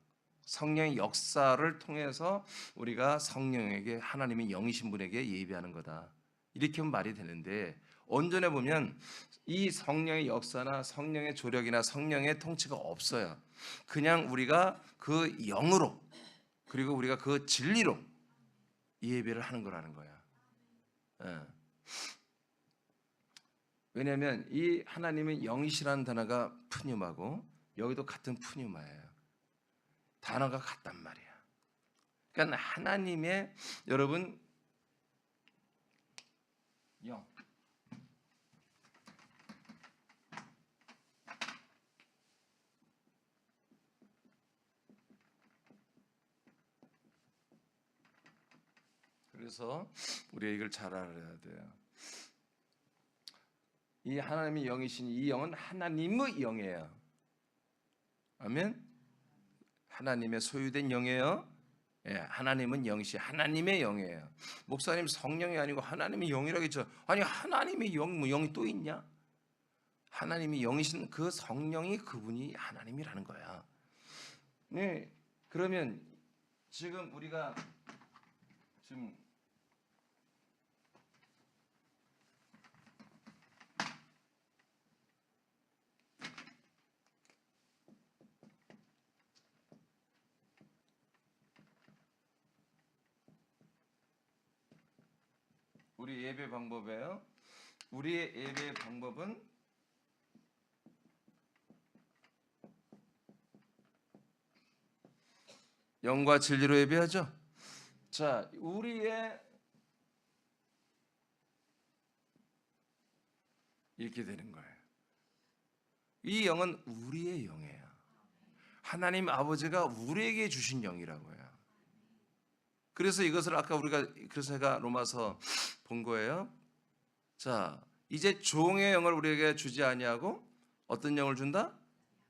성령의 역사를 통해서 우리가 성령에게 하나님의 영이신 분에게 예배하는 거다. 이렇게 하면 말이 되는데 온전해 보면 이 성령의 역사나 성령의 조력이나 성령의 통치가 없어요. 그냥 우리가 그 영으로 그리고 우리가 그 진리로 예배를 하는 거라는 거야. 왜냐하면 이 하나님의 영이시라는 단어가 푸뉴마고 여기도 같은 푸뉴마예요. 단어가 같단 말이야. 그러니까 하나님의 여러분 영. 그래서 우리가 이걸 잘 알아야 돼요. 이 하나님의 영이신 이 영은 하나님의 영이에요. 아멘. 하나님의 소유된 영이에요. 예, 하나님은 영이시 하나님의 영이에요. 목사님 성령이 아니고 하나님의 영이라고 했죠. 아니 하나님의 영, 뭐 영이 또 있냐? 하나님이 영이신 그 성령이 그분이 하나님이라는 거야. 네, 그러면 지금 우리가 지금 우리 예배 방법이에요. 우리의 예배 방법은 영과 진리로 예배하죠. 자, 우리의 이렇게 되는 거예요. 이 영은 우리의 영이에요. 하나님 아버지가 우리에게 주신 영이라고요. 그래서 이것을 아까 우리가 그래서 제가 로마서 본 거예요. 자, 이제 종의 영을 우리에게 주지 아니하고 어떤 영을 준다?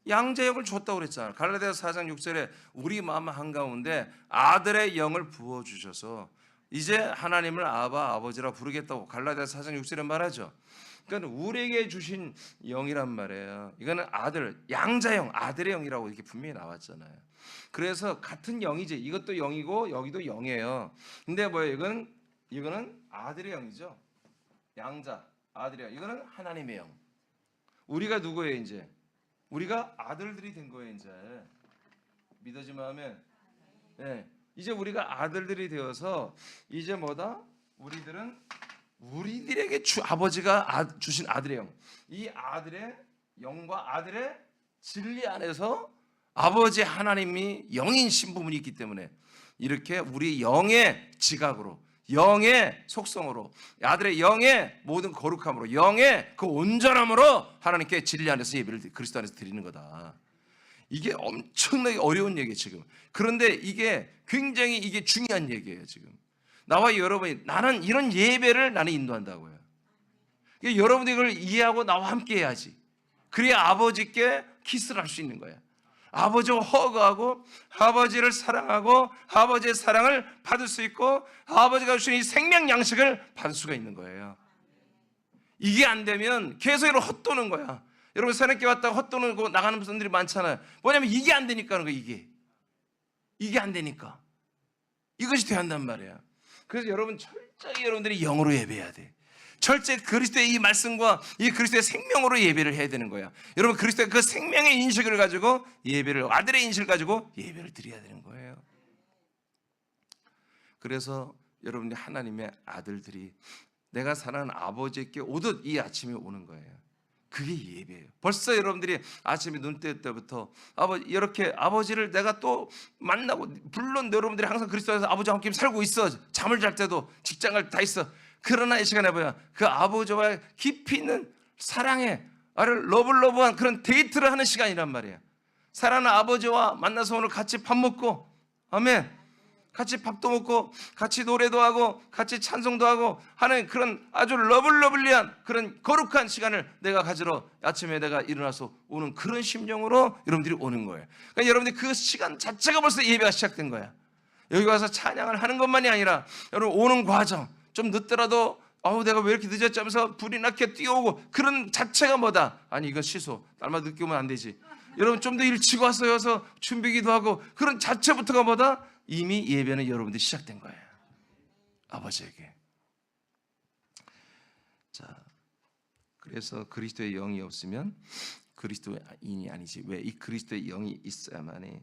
양자의 영을 줬다고 그랬잖아요. 갈라디아서 4장 6절에 우리 마음 한가운데 아들의 영을 부어 주셔서 이제 하나님을 아바 아버지라 부르겠다고 갈라디아서 4장 6절에 말하죠. 그러니까 우리에게 주신 영이란 말이에요. 이거는 아들, 양자영, 아들의 영이라고 이렇게 분명히 나왔잖아요. 그래서 같은 영이지. 이것도 영이고 여기도 영이에요. 근데 뭐예요? 이거는 아들의 영이죠. 양자, 아들의 영. 이거는 하나님의 영. 우리가 누구예요, 이제? 우리가 아들들이 된 거예요, 이제. 믿어지면 하면. 네. 이제 우리가 아들들이 되어서 이제 뭐다? 우리들에게 아버지가 주신 아들의 영. 이 아들의 영과 아들의 진리 안에서 아버지 하나님이 영인 신부분이 있기 때문에 이렇게 우리 영의 지각으로 영의 속성으로 아들의 영의 모든 거룩함으로 영의 그 온전함으로 하나님께 진리 안에서 예배를 그리스도 안에서 드리는 거다. 이게 엄청나게 어려운 얘기예요 지금. 그런데 이게 굉장히 이게 중요한 얘기예요 지금. 나와 여러분이 나는 이런 예배를 나는 인도한다고요. 여러분들이 이걸 이해하고 나와 함께 해야지. 그래야 아버지께 키스를 할 수 있는 거야. 아버지와 허그하고 아버지를 사랑하고 아버지의 사랑을 받을 수 있고 아버지가 주신 이 생명 양식을 받을 수가 있는 거예요. 이게 안 되면 계속 이렇게 헛도는 거야. 여러분 새롭게 왔다가 헛도는 나가는 분들이 많잖아요. 뭐냐면 이게 안 되니까 하는 거야. 이게 안 되니까. 이것이 돼야 한단 말이야. 그래서 여러분 철저히 여러분들이 영으로 예배해야 돼. 철저히 그리스도의 이 말씀과 이 그리스도의 생명으로 예배를 해야 되는 거야. 여러분 그리스도의 그 생명의 인식을 가지고 아들의 인식을 가지고 예배를 드려야 되는 거예요. 그래서 여러분들 하나님의 아들들이 내가 사랑하는 아버지께 오듯 이 아침에 오는 거예요. 그게 예배예요. 벌써 여러분들이 아침에 눈 뜰 때부터 이렇게 아버지를 내가 또 만나고, 물론 여러분들이 항상 그리스도 안에서 아버지와 함께 살고 있어. 잠을 잘 때도 직장 갈 때 다 있어. 그러나 이 시간에 뭐야? 그 아버지와 깊이 있는 사랑의 러블러브한 그런 데이트를 하는 시간이란 말이야. 사랑하는 아버지와 만나서 오늘 같이 밥 먹고, 아멘. 같이 밥도 먹고 같이 노래도 하고 같이 찬송도 하고 하는 그런 아주 러블러블리한 그런 거룩한 시간을 내가 가지러 아침에 내가 일어나서 오는 그런 심정으로 여러분들이 오는 거예요. 그러니까 여러분들이 그 시간 자체가 벌써 예배가 시작된 거야. 여기 와서 찬양을 하는 것만이 아니라 여러분 오는 과정 좀 늦더라도 내가 왜 이렇게 늦었지 하면서 불이 나게 뛰어오고 그런 자체가 뭐다? 아니 이건 취소. 날마다 늦게 오면 안 되지. 여러분 좀 더 일찍 와서 준비기도 하고 그런 자체부터가 뭐다? 이미 예배는 여러분들이 시작된 거예요. 아버지에게. 자, 그래서 그리스도의 영이 없으면 그리스도인이 아니지. 왜? 이 그리스도의 영이 있어야만이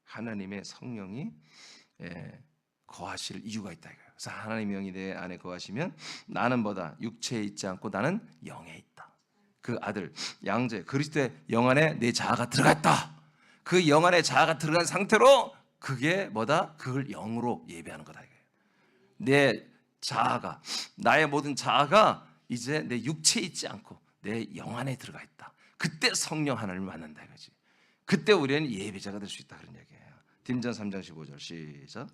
하나님의 성령이 거하실 이유가 있다. 그래서 하나님의 영이 내 안에 거하시면 나는 뭐다? 육체에 있지 않고 나는 영에 있다. 그 아들 양자 그리스도의 영 안에 내 자아가 들어갔다. 그 영 안에 자아가 들어간 상태로 그게 뭐다? 그걸 영으로 예배하는 거다 이거예요. 내 자아가, 나의 모든 자아가 이제 내 육체에 있지 않고 내 영 안에 들어가 있다. 그때 성령 하나님을 만난다 이거지. 그때 우리는 예배자가 될 수 있다 그런 얘기예요. 딘전 3장 15절 시작.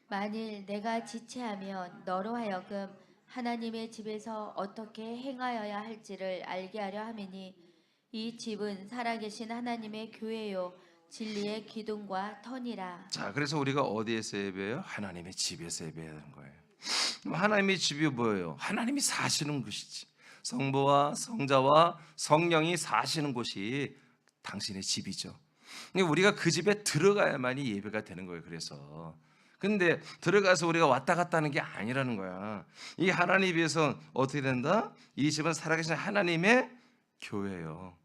만일 내가 지체하면 너로 하여금 하나님의 집에서 어떻게 행하여야 할지를 알게 하려 함이니 이 집은 살아계신 하나님의 교회요 진리의 기둥과 터니라. 자, 그래서 우리가 어디에서 예배해요? 하나님의 집에서 예배해야 되는 거예요. 하나님의 집이 뭐예요? 하나님이 사시는 곳이지. 성부와 성자와 성령이 사시는 곳이 당신의 집이죠. 그러니까 우리가 그 집에 들어가야만이 예배가 되는 거예요. 그래서 근데 들어가서 우리가 왔다 갔다 하는 게 아니라는 거야. 이 하나님 위해서 어떻게 된다? 이 집은 살아계신 하나님의 교회예요.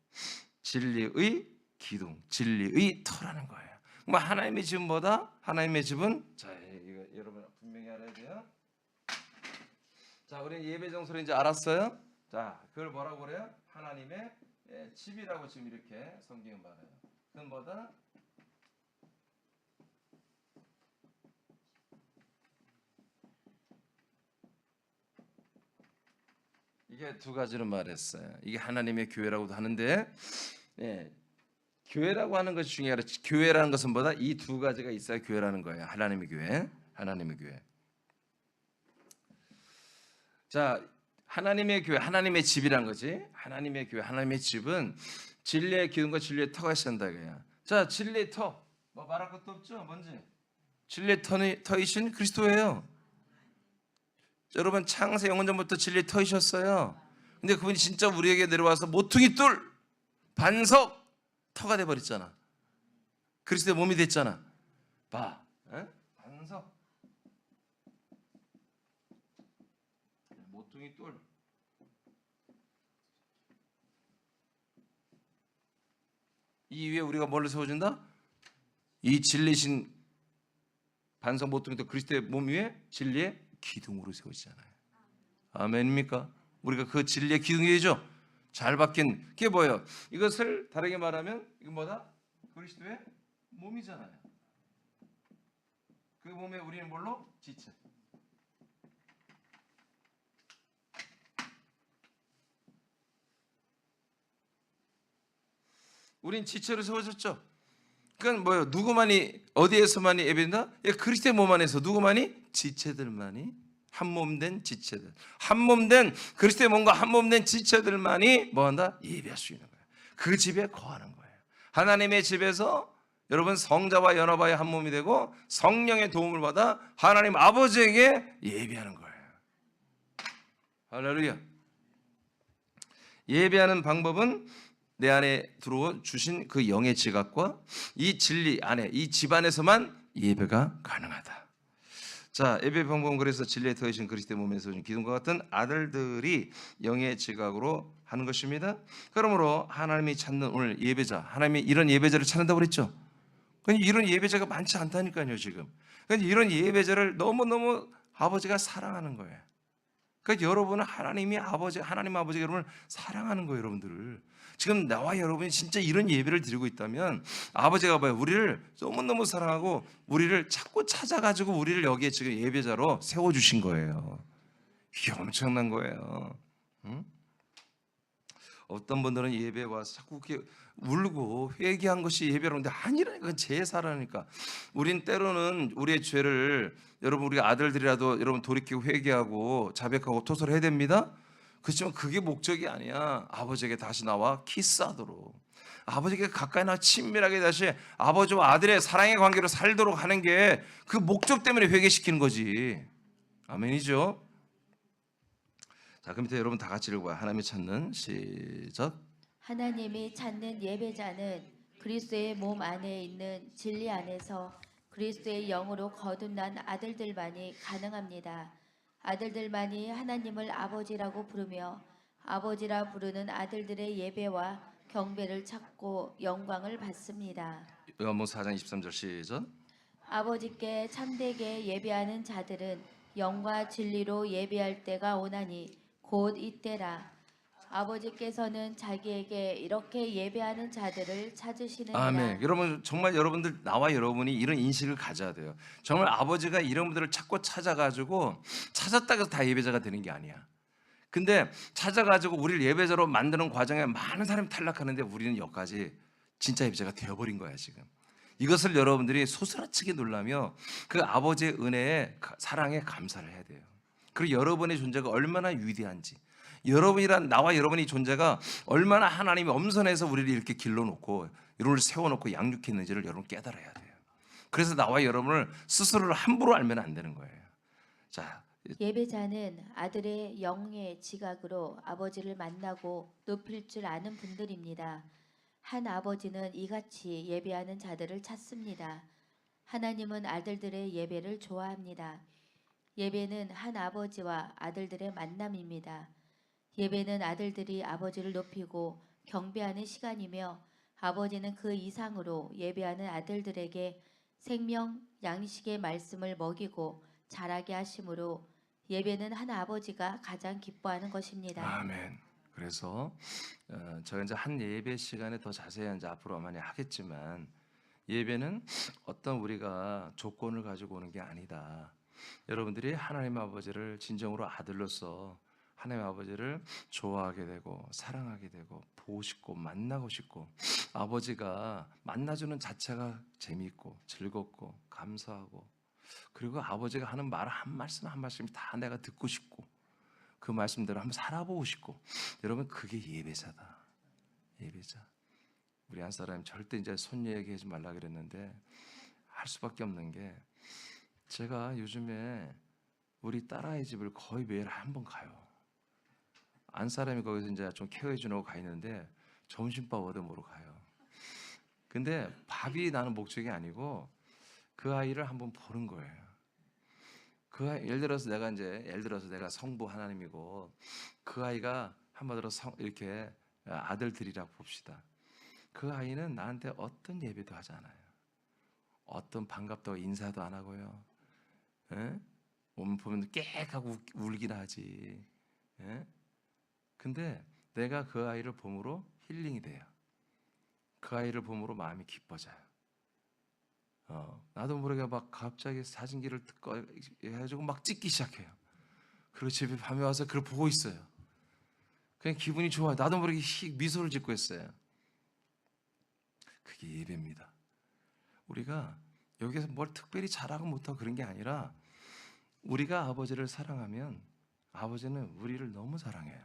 진리의 기둥, 진리의 터라는 거예요. 그럼 하나님의 집은 뭐다? 하나님의 집은 자, 이거 여러분 분명히 알아야 돼요. 자, 우리 예배 장소를 이제 알았어요. 자, 그걸 뭐라고 그래요? 하나님의 집이라고 지금 이렇게 성경은 말해요. 그건 뭐다? 이게 두 가지로 말했어요. 이게 하나님의 교회라고도 하는데, 교회라고 하는 것이 중요하다. 교회라는 것은 뭐다? 이 두 가지가 있어야 교회라는 거예요. 하나님의 교회, 하나님의 교회. 자, 하나님의 교회, 하나님의 집이란 거지. 하나님의 교회, 하나님의 집은 진리의 기둥과 진리의 터가 있어야 한다 이거야. 자, 진리의 터, 뭐 말할 것도 없죠. 뭔지 진리의 터이신 그리스도예요. 여러분 창세 영원전부터 진리의 터이셨어요. 근데 그분이 진짜 우리에게 내려와서 모퉁이 뚫, 반석, 터가 돼버렸잖아. 그리스도의 몸이 됐잖아. 봐, 반석, 모퉁이 뚫. 이 위에 우리가 뭘 세워준다? 이 진리신 반석 모퉁이 또 그리스도의 몸 위에 진리의 기둥으로 세워지잖아요. 아멘입니까? 우리가 그 진리의 기둥이죠. 잘 박힌 그게 뭐예요? 이것을 다르게 말하면 이거 뭐다? 그리스도의 몸이잖아요. 그 몸에 우리는 뭘로? 지체. 우린 지체로 세워졌죠. 그건 뭐예요? 누구만이 어디에서만이 예배된다? 그리스도의 몸 안에서 누구만이? 지체들만이 한 몸된 지체들, 한 몸된 그리스도의 몸과 한 몸된 지체들만이 뭐한다? 예배할 수 있는 거예요. 그 집에 거하는 거예요. 하나님의 집에서 여러분 성자와 연합하여 한 몸이 되고 성령의 도움을 받아 하나님 아버지에게 예배하는 거예요. 할렐루야. 예배하는 방법은 내 안에 들어와 주신 그 영의 지각과 이 진리 안에 이 집 안에서만 예배가 가능하다. 자, 예배 방법은 그래서 진리에 더해진 그리스도의 몸에서 준 기둥과 같은 아들들이 영의 지각으로 하는 것입니다. 그러므로 하나님이 찾는 오늘 예배자, 하나님이 이런 예배자를 찾는다고 그랬죠. 그러니까 이런 예배자가 많지 않다니까요 지금. 그러니까 이런 예배자를 너무너무 아버지가 사랑하는 거예요. 그러니까 여러분은 하나님 아버지가 여러분을 사랑하는 거예요, 여러분들을. 지금 나와 여러분이 진짜 이런 예배를 드리고 있다면 아버지가 봐요. 우리를 너무너무 사랑하고 우리를 자꾸 찾아가지고 우리를 여기에 지금 예배자로 세워주신 거예요. 이게 엄청난 거예요. 응? 어떤 분들은 예배에 와서 자꾸 이렇게 울고 회개한 것이 예배라는데 아니라니까. 그건 제사라니까. 우린 때로는 우리의 죄를 여러분 우리가 아들들이라도 여러분 돌이키고 회개하고 자백하고 토설을 해야 됩니다. 그렇지만 그게 목적이 아니야. 아버지에게 다시 나와 키스하도록, 아버지에게 가까이 나와 친밀하게 다시 아버지와 아들의 사랑의 관계로 살도록 하는 게 그 목적 때문에 회개시키는 거지. 아멘이죠. 자, 그 밑에 여러분 다 같이 읽어봐요. 하나님이 찾는 시작. 하나님이 찾는 예배자는 그리스도의 몸 안에 있는 진리 안에서 그리스도의 영으로 거듭난 아들들만이 가능합니다. 아들들만이 하나님을 아버지라고 부르며 아버지라 부르는 아들들의 예배와 경배를 찾고 영광을 받습니다. 요한복음 4장 23절 시작. 아버지께 참되게 예배하는 자들은 영과 진리로 예배할 때가 오나니 곧 이때라. 아버지께서는 자기에게 이렇게 예배하는 자들을 찾으시느니라. 아멘. 여러분 정말 여러분들 나와 여러분이 이런 인식을 가져야 돼요. 정말 아버지가 이런 분들을 찾고 찾아가지고 찾았다고 해서 다 예배자가 되는 게 아니야. 근데 찾아가지고 우리를 예배자로 만드는 과정에 많은 사람이 탈락하는데 우리는 여기까지 진짜 예배자가 되어버린 거야 지금. 이것을 여러분들이 소스라치게 놀라며 그 아버지의 은혜에 사랑에 감사를 해야 돼요. 그리고 여러분의 존재가 얼마나 위대한지, 여러분이란 나와 여러분의 존재가 얼마나 하나님이 엄선해서 우리를 이렇게 길러놓고 이를 세워놓고 양육했는지를 여러분 깨달아야 돼요. 그래서 나와 여러분을 스스로를 함부로 알면 안 되는 거예요. 자, 예배자는 아들의 영의 지각으로 아버지를 만나고 높일 줄 아는 분들입니다. 한 아버지는 이같이 예배하는 자들을 찾습니다. 하나님은 아들들의 예배를 좋아합니다. 예배는 한 아버지와 아들들의 만남입니다. 예배는 아들들이 아버지를 높이고 경배하는 시간이며 아버지는 그 이상으로 예배하는 아들들에게 생명 양식의 말씀을 먹이고 자라게 하심으로 예배는 한 아버지가 가장 기뻐하는 것입니다. 아멘. 그래서 제가 이제 한 예배 시간에 더 자세히 이제 앞으로 많이 하겠지만 예배는 어떤 우리가 조건을 가지고 오는 게 아니다. 여러분들이 하나님 아버지를 진정으로 아들로서 하나님 아버지를 좋아하게 되고 사랑하게 되고 보고 싶고 만나고 싶고 아버지가 만나주는 자체가 재미있고 즐겁고 감사하고 그리고 아버지가 하는 말 한 말씀 한 말씀이 다 내가 듣고 싶고 그 말씀대로 한번 살아보고 싶고 여러분 그게 예배자다. 예배자. 우리 한 사람이 절대 이제 손 얘기하지 말라 그랬는데 할 수밖에 없는 게 제가 요즘에 우리 딸아이 집을 거의 매일 한 번 가요. 안 사람이 거기서 이제 좀 케어해 주려고 가 있는데 점심밥 얻어 먹으러 가요. 근데 밥이 나는 목적이 아니고 그 아이를 한번 보는 거예요. 그 아이, 예를 들어서 내가 성부 하나님이고 그 아이가 한마디로 이렇게 아들들이라 봅시다. 그 아이는 나한테 어떤 예배도 하지 않아요. 어떤 반갑다고 인사도 안 하고요. 오면 보면 깨하고 울긴 하지. 예? 근데 내가 그 아이를 봄으로 힐링이 돼요. 그 아이를 봄으로 마음이 기뻐져요. 나도 모르게 막 갑자기 사진기를 해가지고 막 찍기 시작해요. 그리고 집에 밤에 와서 그걸 보고 있어요. 그냥 기분이 좋아요. 나도 모르게 미소를 짓고 있어요. 그게 예배입니다. 우리가 여기서 뭘 특별히 잘하고 못하고 그런 게 아니라 우리가 아버지를 사랑하면 아버지는 우리를 너무 사랑해요.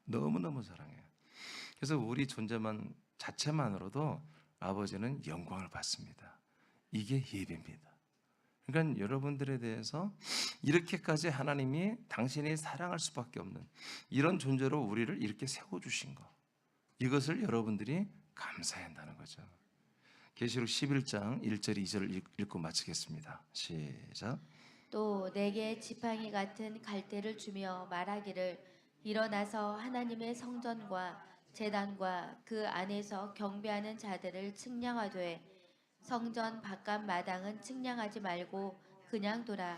너무너무 사랑해요. 그래서 우리 존재만 자체만으로도 아버지는 영광을 받습니다. 이게 예배입니다. 그러니까 여러분들에 대해서 이렇게까지 하나님이 당신이 사랑할 수밖에 없는 이런 존재로 우리를 이렇게 세워주신 거, 이것을 여러분들이 감사해야 한다는 거죠. 계시록 11장 1절 2절을 읽고 마치겠습니다. 시작. 또 내게 지팡이 같은 갈대를 주며 말하기를 일어나서 하나님의 성전과 제단과 그 안에서 경배하는 자들을 측량하되 성전 바깥 마당은 측량하지 말고 그냥 둬라.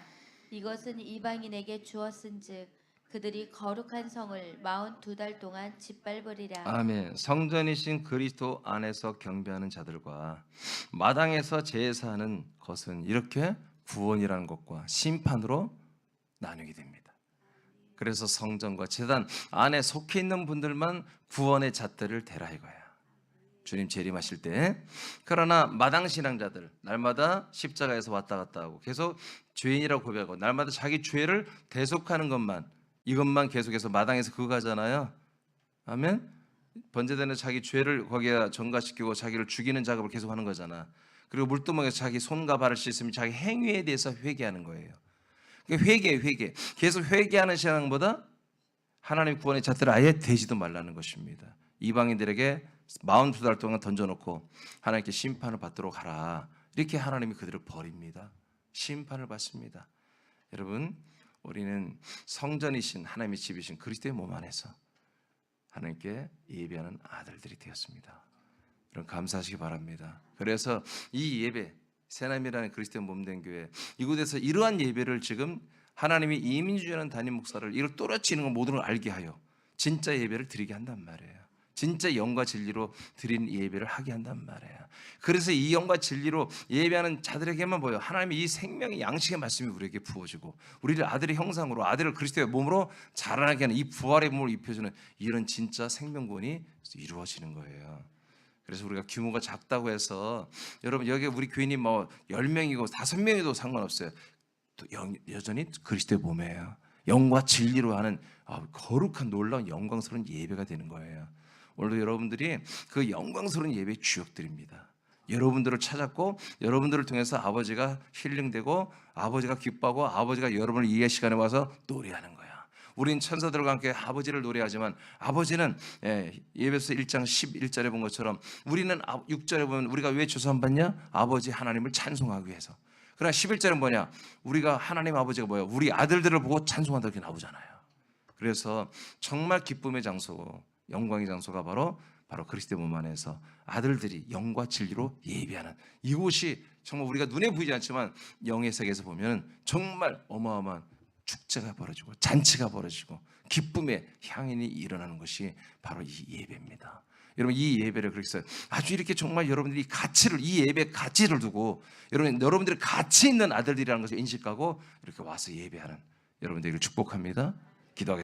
이것은 이방인에게 주었은즉 그들이 거룩한 성을 42달 동안 짓밟으리라. 아멘. 성전이신 그리스도 안에서 경배하는 자들과 마당에서 제사하는 것은 이렇게 구원이라는 것과 심판으로 나누게 됩니다. 그래서 성전과 제단 안에 속해 있는 분들만 구원의 잣대를 대라 이거야. 주님 재림하실 때. 그러나 마당 신앙자들 날마다 십자가에서 왔다 갔다 하고 계속 죄인이라고 고백하고 날마다 자기 죄를 대속하는 것만 이것만 계속해서 마당에서 그거 가잖아요. 아멘. 번제되는 자기 죄를 거기에 전가시키고 자기를 죽이는 작업을 계속 하는 거잖아. 그리고 물두멍에서 자기 손과 발을 씻으면 자기 행위에 대해서 회개하는 거예요. 회개. 계속 회개하는 신앙보다 하나님 구원의 잣대를 아예 대지도 말라는 것입니다. 이방인들에게 42달 동안 던져놓고 하나님께 심판을 받도록 하라. 이렇게 하나님이 그들을 버립니다. 심판을 받습니다. 여러분, 우리는 성전이신 하나님의 집이신 그리스도의 몸 안에서 하나님께 예배하는 아들들이 되었습니다. 여러분 감사하시기 바랍니다. 그래서 이 예배, 새남이라는 그리스도의 몸된 교회 이곳에서 이러한 예배를 지금 하나님이 이민주라는 담임 목사를 이를 또렷이 있는 모든 걸 알게 하여 진짜 예배를 드리게 한단 말이에요. 진짜 영과 진리로 드린 예배를 하게 한단 말이에요. 그래서 이 영과 진리로 예배하는 자들에게만 보여 하나님의 이 생명의 양식의 말씀이 우리에게 부어지고 우리를 아들의 형상으로 아들을 그리스도의 몸으로 자라나게 하는 이 부활의 몸을 입혀주는 이런 진짜 생명권이 이루어지는 거예요. 그래서 우리가 규모가 작다고 해서 여러분 여기 우리 교인이 뭐 10명이고 5명이도 상관없어요. 또 여전히 그리스도의 몸이에요. 영과 진리로 하는 거룩한 놀라운 영광스러운 예배가 되는 거예요. 오늘도 여러분들이 그 영광스러운 예배의 주역들입니다. 여러분들을 찾았고 여러분들을 통해서 아버지가 힐링되고 아버지가 기뻐하고 아버지가 여러분을 이해할 시간에 와서 노래하는 거야. 우린 천사들과 함께 아버지를 노래하지만 아버지는 예배서 1장 11절에 본 것처럼 우리는 6절에 보면 우리가 왜 조사받냐? 아버지 하나님을 찬송하기 위해서. 그러나 11절은 뭐냐? 우리가 하나님 아버지가 뭐예요? 우리 아들들을 보고 찬송한다 이렇게 나오잖아요. 그래서 정말 기쁨의 장소고 영광의 장소가 바로 그리스도의 몸 안에서 아들들이 영과 진리로 예배하는 이곳이 정말 우리가 눈에 보이지 않지만 영의 세계에서 보면 정말 어마어마한 축제가 벌어지고 잔치가 벌어지고 기쁨의 향연이 일어나는 것이 바로 이 예배입니다. 여러분 이 예배를 그렇게 해서 아주 이렇게 정말 여러분들이 이 예배 가치를 두고 여러분들이 가치 있는 아들들이라는 것을 인식하고 이렇게 와서 예배하는 여러분들을 축복합니다. 기도하겠습니다.